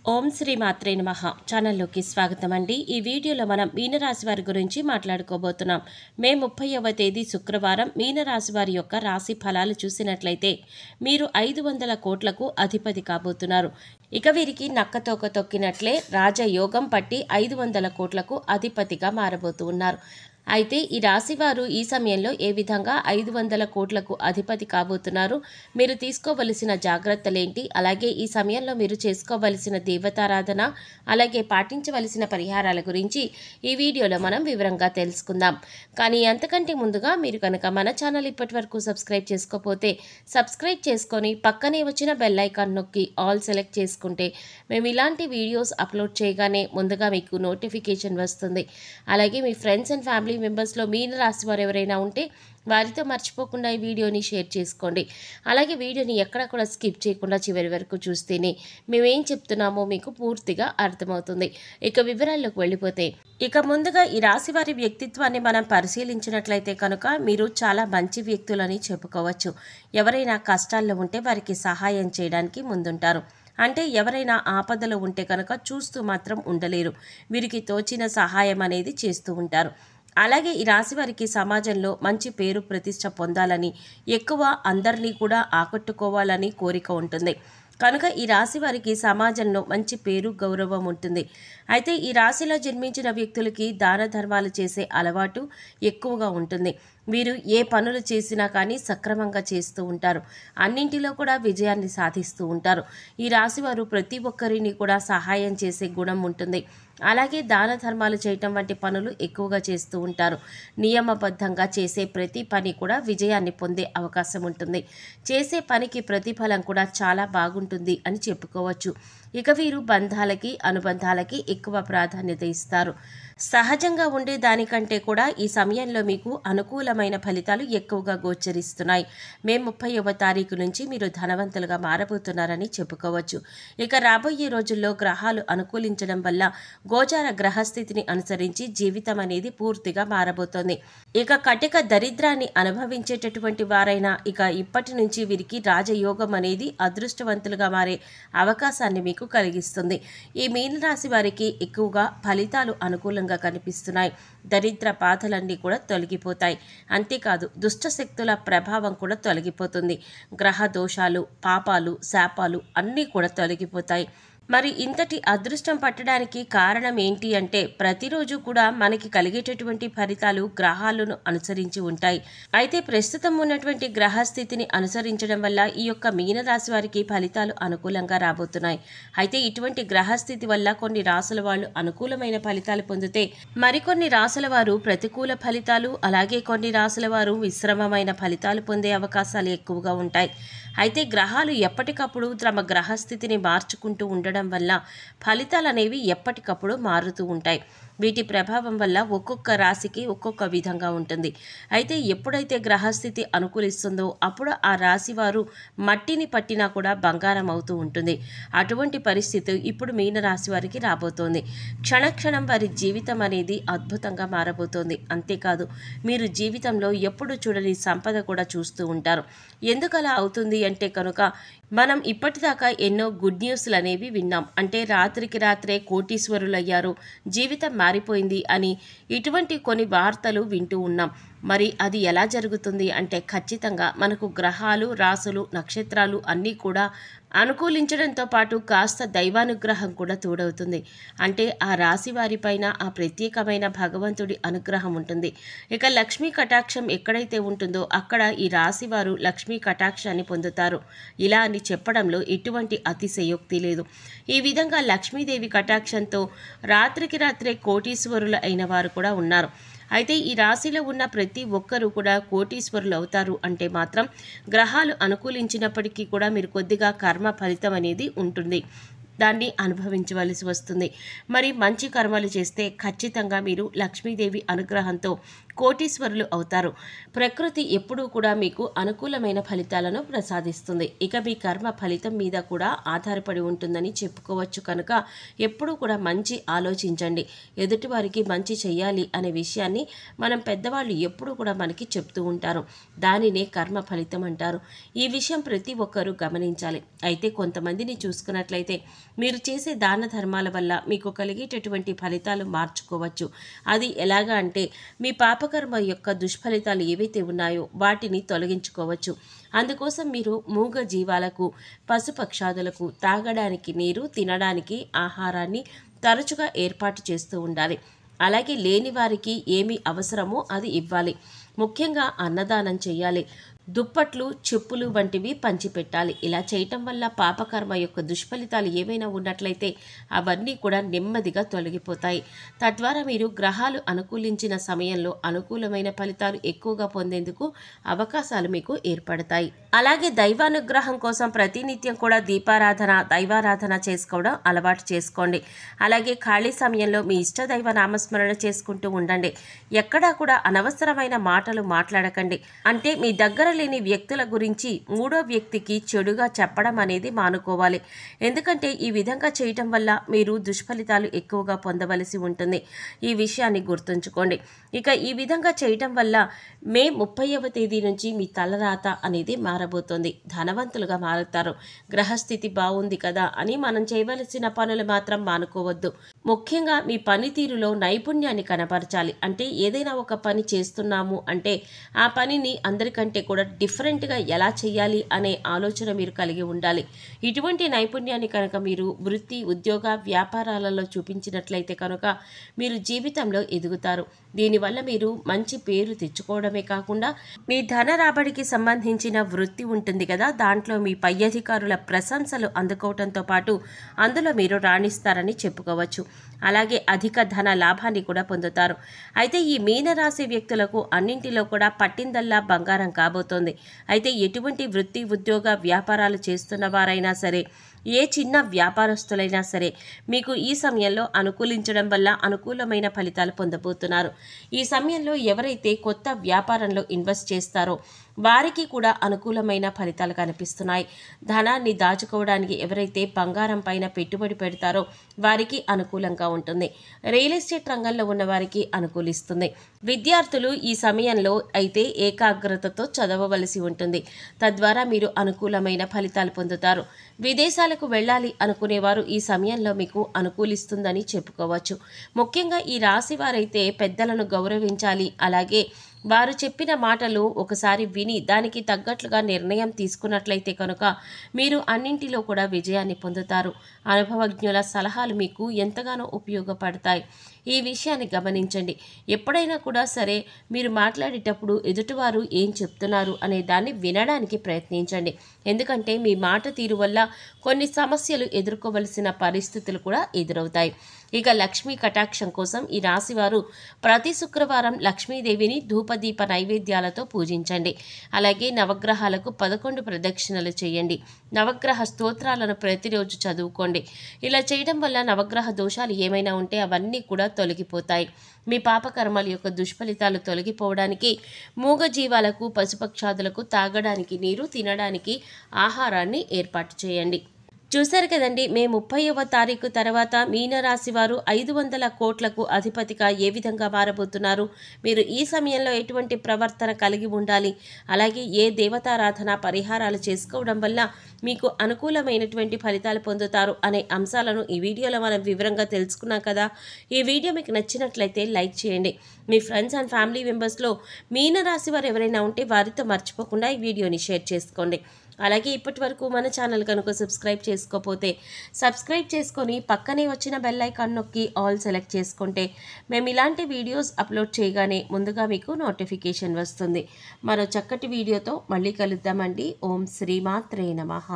ఓం శ్రీ మాత్రే నమః ఛానల్లోకి స్వాగతం అండి. ఈ వీడియోలో మనం మీనరాశి వారి గురించి మాట్లాడుకోబోతున్నాం. మే 30వ తేదీ శుక్రవారం మీనరాశి వారి యొక్క రాశి ఫలాలు చూసినట్లయితే మీరు 500 కోట్లకు అధిపతి కాబోతున్నారు. ఇక వీరికి నక్కతోక తొక్కినట్లే రాజయోగం పట్టి 500 కోట్లకు అధిపతిగా మారబోతూ ఉన్నారు. అయితే ఈ రాశివారు ఈ సమయంలో ఏ విధంగా 500 కోట్లకు అధిపతి కాబోతున్నారు, మీరు తీసుకోవలసిన జాగ్రత్తలేంటి, అలాగే ఈ సమయంలో మీరు చేసుకోవలసిన దేవతారాధన, అలాగే పాటించవలసిన పరిహారాల గురించి ఈ వీడియోలో మనం వివరంగా తెలుసుకుందాం. కానీ అంతకంటే ముందుగా మీరు కనుక మన ఛానల్ ఇప్పటి వరకు సబ్స్క్రైబ్ చేసుకోకపోతే సబ్స్క్రైబ్ చేసుకొని పక్కనే వచ్చిన బెల్ ఐకాన్ నొక్కి ఆల్ సెలెక్ట్ చేసుకుంటే మేము ఇలాంటి వీడియోస్ అప్లోడ్ చేయగానే ముందుగా మీకు నోటిఫికేషన్ వస్తుంది. అలాగే మీ ఫ్రెండ్స్ అండ్ ఫ్యామిలీ మెంబర్స్లో మీన రాశి వారు ఎవరైనా ఉంటే వారితో మర్చిపోకుండా ఈ వీడియోని షేర్ చేసుకోండి. అలాగే వీడియోని ఎక్కడ కూడా స్కిప్ చేయకుండా చివరి వరకు చూస్తేనే మేమేం చెప్తున్నామో మీకు పూర్తిగా అర్థమవుతుంది. ఇక వివరాల్లోకి వెళ్ళిపోతే ఇక ముందుగా ఈ రాశి వారి వ్యక్తిత్వాన్ని మనం పరిశీలించినట్లయితే కనుక మీరు చాలా మంచి వ్యక్తులని చెప్పుకోవచ్చు. ఎవరైనా కష్టాల్లో ఉంటే వారికి సహాయం చేయడానికి ముందుంటారు. అంటే ఎవరైనా ఆపదలో ఉంటే కనుక చూస్తూ మాత్రం ఉండలేరు. వీరికి తోచిన సహాయం అనేది చేస్తూ ఉంటారు. అలాగే ఈ రాశి వారికి సమాజంలో మంచి పేరు ప్రతిష్ట పొందాలని, ఎక్కువ అందరినీ కూడా ఆకట్టుకోవాలని కోరిక ఉంటుంది. కనుక ఈ రాశి వారికి సమాజంలో మంచి పేరు గౌరవం ఉంటుంది. అయితే ఈ రాశిలో జన్మించిన వ్యక్తులకి దాన ధర్మాలు చేసే అలవాటు ఎక్కువగా ఉంటుంది. వీరు ఏ పనులు చేసినా కానీ సక్రమంగా చేస్తూ ఉంటారు. అన్నింటిలో కూడా విజయాన్ని సాధిస్తూ ఉంటారు. ఈ రాశి వారు ప్రతి ఒక్కరిని కూడా సహాయం చేసే గుణం ఉంటుంది. అలాగే దాన ధర్మాలు చేయటం వంటి పనులు ఎక్కువగా చేస్తూ ఉంటారు. నియమబద్ధంగా చేసే ప్రతి పని కూడా విజయాన్ని పొందే అవకాశం ఉంటుంది. చేసే పనికి ప్రతిఫలం కూడా చాలా బాగుంటుంది అని చెప్పుకోవచ్చు. ఇక వీరు బంధాలకి, అనుబంధాలకి ఎక్కువ ప్రాధాన్యత ఇస్తారు. సహజంగా ఉండే దానికంటే కూడా ఈ సమయంలో మీకు అనుకూలమైన ఫలితాలు ఎక్కువగా గోచరిస్తున్నాయి. మే 30వ తారీఖు నుంచి మీరు ధనవంతులుగా మారబోతున్నారని చెప్పుకోవచ్చు. ఇక రాబోయే రోజుల్లో గ్రహాలు అనుకూలించడం వల్ల గోచార గ్రహస్థితిని అనుసరించి జీవితం అనేది పూర్తిగా మారబోతోంది. ఇక కటిక దరిద్రాన్ని అనుభవించేటటువంటి వారైనా ఇక ఇప్పటి నుంచి వీరికి రాజయోగం అనేది అదృష్టవంతులుగా మారే అవకాశాన్ని మీకు కలిగిస్తుంది. ఈ మీనరాశి వారికి ఎక్కువగా ఫలితాలు అనుకూలంగా కనిపిస్తున్నాయి. దరిద్ర బాధలన్నీ కూడా తొలగిపోతాయి. అంతేకాదు దుష్ట శక్తుల ప్రభావం కూడా తొలగిపోతుంది. గ్రహ దోషాలు, పాపాలు, శాపాలు అన్నీ కూడా తొలగిపోతాయి. మరి ఇంతటి అదృష్టం పట్టడానికి కారణం ఏంటి అంటే ప్రతిరోజు కూడా మనకి కలిగేటటువంటి ఫలితాలు గ్రహాలను అనుసరించి ఉంటాయి. అయితే ప్రస్తుతం ఉన్నటువంటి గ్రహస్థితిని అనుసరించడం వల్ల ఈ యొక్క మీనరాశి వారికి ఫలితాలు అనుకూలంగా రాబోతున్నాయి. అయితే ఇటువంటి గ్రహస్థితి వల్ల కొన్ని రాసుల వాళ్ళు అనుకూలమైన ఫలితాలు పొందితే మరికొన్ని రాసుల వారు ప్రతికూల ఫలితాలు, అలాగే కొన్ని రాసుల వారు మిశ్రమమైన ఫలితాలు పొందే అవకాశాలు ఎక్కువగా ఉంటాయి. అయితే గ్రహాలు ఎప్పటికప్పుడు తమ గ్రహస్థితిని మార్చుకుంటూ ఉండడం వల్ల ఫలితాలు అనేవి ఎప్పటికప్పుడు మారుతూ ఉంటాయి. వీటి ప్రభావం వల్ల ఒక్కొక్క రాశికి ఒక్కొక్క విధంగా ఉంటుంది. అయితే ఎప్పుడైతే గ్రహస్థితి అనుకూలిస్తుందో అప్పుడు ఆ రాశి వారు మట్టిని పట్టినా కూడా బంగారం అవుతూ ఉంటుంది. అటువంటి పరిస్థితి ఇప్పుడు మీనరాశి వారికి రాబోతోంది. క్షణక్షణం వారి జీవితం అనేది అద్భుతంగా మారబోతోంది. అంతేకాదు మీరు జీవితంలో ఎప్పుడు చూడని సంపద కూడా చూస్తూ ఉంటారు. ఎందుకు అలా అవుతుంది అంటే కనుక మనం ఇప్పటిదాకా ఎన్నో గుడ్ న్యూస్లు అనేవి విన్నాం. అంటే రాత్రికి రాత్రే కోటీశ్వరులయ్యారు, జీవితం మారిపోయింది అని ఇటువంటి కొన్ని వార్తలు వింటూ ఉన్నాం. మరి అది ఎలా జరుగుతుంది అంటే ఖచ్చితంగా మనకు గ్రహాలు, రాసులు, నక్షత్రాలు అన్నీ కూడా అనుకూలించడంతో పాటు కాస్త దైవానుగ్రహం కూడా తోడవుతుంది. అంటే ఆ రాశి వారిపైన ఆ ప్రత్యేకమైన భగవంతుడి అనుగ్రహం ఉంటుంది. ఇక లక్ష్మీ కటాక్షం ఎక్కడైతే ఉంటుందో అక్కడ ఈ రాశి వారు లక్ష్మీ కటాక్షాన్ని పొందుతారు. ఇలా అని చెప్పడంలో ఎటువంటి అతిశయోక్తి లేదు. ఈ విధంగా లక్ష్మీదేవి కటాక్షంతో రాత్రికి రాత్రే కోటీశ్వరులు అయిన వారు కూడా ఉన్నారు. అయితే ఈ రాశిలో ఉన్న ప్రతి ఒక్కరూ కూడా కోటీశ్వరులు అవుతారు అంటే మాత్రం గ్రహాలు అనుకూలించినప్పటికీ కూడా మీరు కొద్దిగా కర్మ ఫలితం అనేది ఉంటుంది. దాన్ని అనుభవించవలసి వస్తుంది. మరి మంచి కర్మలు చేస్తే ఖచ్చితంగా మీరు లక్ష్మీదేవి అనుగ్రహంతో కోటీశ్వరులు అవుతారు. ప్రకృతి ఎప్పుడూ కూడా మీకు అనుకూలమైన ఫలితాలను ప్రసాదిస్తుంది. ఇక మీ కర్మ ఫలితం మీద కూడా ఆధారపడి ఉంటుందని చెప్పుకోవచ్చు. కనుక ఎప్పుడూ కూడా మంచి ఆలోచించండి. ఎదుటివారికి మంచి చెయ్యాలి అనే విషయాన్ని మనం పెద్దవాళ్ళు ఎప్పుడూ కూడా మనకి చెప్తూ ఉంటారు. దానినే కర్మ ఫలితం అంటారు. ఈ విషయం ప్రతి ఒక్కరూ గమనించాలి. అయితే కొంతమందిని చూసుకున్నట్లయితే మీరు చేసే దాన ధర్మాల వల్ల మీకు కలిగేటటువంటి ఫలితాలు మార్చుకోవచ్చు. అది ఎలాగా అంటే మీ పాపకర్మ యొక్క దుష్ఫలితాలు ఏవైతే ఉన్నాయో వాటిని తొలగించుకోవచ్చు. అందుకోసం మీరు మూగ జీవాలకు, పశుపక్షాదులకు తాగడానికి నీరు, తినడానికి ఆహారాన్ని తరచుగా ఏర్పాటు చేస్తూ ఉండాలి. అలాగే లేని వారికి ఏమి అవసరమో అది ఇవ్వాలి. ముఖ్యంగా అన్నదానం చేయాలి. దుప్పట్లు, చెప్పులు వంటివి పంచిపెట్టాలి. ఇలా చేయటం వల్ల పాపకర్మ యొక్క దుష్ఫలితాలు ఏవైనా ఉన్నట్లయితే అవన్నీ కూడా నెమ్మదిగా తొలగిపోతాయి. తద్వారా మీరు గ్రహాలు అనుకూలించిన సమయంలో అనుకూలమైన ఫలితాలు ఎక్కువగా పొందేందుకు అవకాశాలు మీకు ఏర్పడతాయి. అలాగే దైవానుగ్రహం కోసం ప్రతినిత్యం కూడా దీపారాధన, దైవారాధన చేసుకోవడం అలవాటు చేసుకోండి. అలాగే ఖాళీ సమయంలో మీ ఇష్టదైవ నామస్మరణ చేసుకుంటూ ఉండండి. ఎక్కడా కూడా అనవసరమైన మాటలు మాట్లాడకండి. అంటే మీ దగ్గర లేని వ్యక్తుల గురించి మూడో వ్యక్తికి చెడుగా చెప్పడం అనేది మానుకోవాలి. ఎందుకంటే ఈ విధంగా చేయటం వల్ల మీరు దుష్ఫలితాలు ఎక్కువగా పొందవలసి ఉంటుంది. ఈ విషయాన్ని గుర్తుంచుకోండి. ఇక ఈ విధంగా చేయటం వల్ల మే 30వ తేదీ నుంచి మీ తలరాత అనేది మారబోతోంది. ధనవంతులుగా మారుతారు. గ్రహస్థితి బాగుంది కదా అని మనం చేయవలసిన పనులు మాత్రం మానుకోవద్దు. ముఖ్యంగా మీ పనితీరులో నైపుణ్యాన్ని కనపరచాలి. అంటే ఏదైనా ఒక పని చేస్తున్నాము అంటే ఆ పనిని అందరికంటే కూడా డిఫరెంట్గా ఎలా చేయాలి అనే ఆలోచన మీరు కలిగి ఉండాలి. ఇటువంటి నైపుణ్యాన్ని కనుక మీరు వృత్తి, ఉద్యోగ, వ్యాపారాలలో చూపించినట్లయితే కనుక మీరు జీవితంలో ఎదుగుతారు. దీనివల్ల మీరు మంచి పేరు తెచ్చుకోవడమే కాకుండా మీ ధన రాబడికి సంబంధించిన వృత్తి ఉంటుంది కదా, దాంట్లో మీ పై అధికారుల ప్రశంసలు అందుకోవడంతో పాటు అందులో మీరు రాణిస్తారని చెప్పుకోవచ్చు. అలాగే అధిక ధన లాభాన్ని కూడా పొందుతారు. అయితే ఈ మీనరాశి వ్యక్తులకు అన్నింటిలో కూడా పట్టిందల్లా బంగారం కాబోతోంది. అయితే ఎటువంటి వృత్తి, ఉద్యోగ, వ్యాపారాలు చేస్తున్న వారైనా సరే, ఏ చిన్న వ్యాపారస్తులైనా సరే మీకు ఈ సమయంలో అనుకూలించడం వల్ల అనుకూలమైన ఫలితాలు పొందబోతున్నారు. ఈ సమయంలో ఎవరైతే కొత్త వ్యాపారంలో ఇన్వెస్ట్ చేస్తారో వారికి కూడా అనుకూలమైన ఫలితాలు కనిపిస్తున్నాయి. ధనాన్ని దాచుకోవడానికి ఎవరైతే బంగారం పైన పెట్టుబడి పెడతారో వారికి అనుకూలంగా ఉంటుంది. రియల్ ఎస్టేట్ రంగంలో ఉన్న వారికి అనుకూలిస్తుంది. విద్యార్థులు ఈ సమయంలో అయితే ఏకాగ్రతతో చదవవలసి ఉంటుంది. తద్వారా మీరు అనుకూలమైన ఫలితాలు పొందుతారు. విదేశాలకు వెళ్ళాలి అనుకునేవారు ఈ సమయంలో మీకు అనుకూలిస్తుందని చెప్పుకోవచ్చు. ముఖ్యంగా ఈ రాశి వారైతే పెద్దలను గౌరవించాలి. అలాగే వారు చెప్పిన మాటలు ఒకసారి విని దానికి తగ్గట్లుగా నిర్ణయం తీసుకున్నట్లయితే కనుక మీరు అన్నింటిలో కూడా విజయాన్ని పొందుతారు. అనుభవజ్ఞుల సలహాలు మీకు ఎంతగానో ఉపయోగపడతాయి. ఈ విషయాన్ని గమనించండి. ఎప్పుడైనా కూడా సరే మీరు మాట్లాడేటప్పుడు ఎదుటివారు ఏం చెప్తున్నారు అనే దాన్ని వినడానికి ప్రయత్నించండి. ఎందుకంటే మీ మాట తీరు వల్ల కొన్ని సమస్యలు ఎదుర్కోవలసిన పరిస్థితులు కూడా ఎదురవుతాయి. ఇక లక్ష్మీ కటాక్షం కోసం ఈ రాశివారు ప్రతి శుక్రవారం లక్ష్మీదేవిని ధూపదీప నైవేద్యాలతో పూజించండి. అలాగే నవగ్రహాలకు 11 ప్రదక్షిణలు చేయండి. నవగ్రహ స్తోత్రాలను ప్రతిరోజు చదువుకోండి. ఇలా చేయడం వల్ల నవగ్రహ దోషాలు ఏమైనా ఉంటే అవన్నీ కూడా తొలగిపోతాయి. మీ పాపకర్మల యొక్క దుష్ఫలితాలు తొలగిపోవడానికి మూగజీవాలకు, పశుపక్షాదులకు తాగడానికి నీరు, తినడానికి ఆహారాన్ని ఏర్పాటు చేయండి. చూశారు కదండి, మే 30వ తారీఖు తర్వాత మీనరాశి వారు 500 కోట్లకు అధిపతిగా ఏ విధంగా మారబోతున్నారు, మీరు ఈ సమయంలో ఎటువంటి ప్రవర్తన కలిగి ఉండాలి, అలాగే ఏ దేవతారాధన పరిహారాలు చేసుకోవడం వల్ల మీకు అనుకూలమైనటువంటి ఫలితాలు పొందుతారు అనే అంశాలను ఈ వీడియోలో మనం వివరంగా తెలుసుకున్నాం కదా. ఈ వీడియో మీకు నచ్చినట్లయితే లైక్ చేయండి. మీ ఫ్రెండ్స్ అండ్ ఫ్యామిలీ మెంబర్స్లో మీనరాశి వారు ఎవరైనా ఉంటే వారితో మర్చిపోకుండా ఈ వీడియోని షేర్ చేసుకోండి. అలాగే ఇప్పటి వరకు మన ఛానల్ కనుక సబ్స్క్రైబ్ చేసుకోకపోతే సబ్స్క్రైబ్ చేసుకొని పక్కనే వచ్చిన బెల్ ఐకాన్ నొక్కి ఆల్ సెలెక్ట్ చేసుకుంటే మేము ఇలాంటి వీడియోస్ అప్లోడ్ చేయగానే ముందుగా మీకు నోటిఫికేషన్ వస్తుంది. మరో చక్కటి వీడియోతో మళ్ళీ కలుద్దామండి. ఓం శ్రీమాత్రే నమః.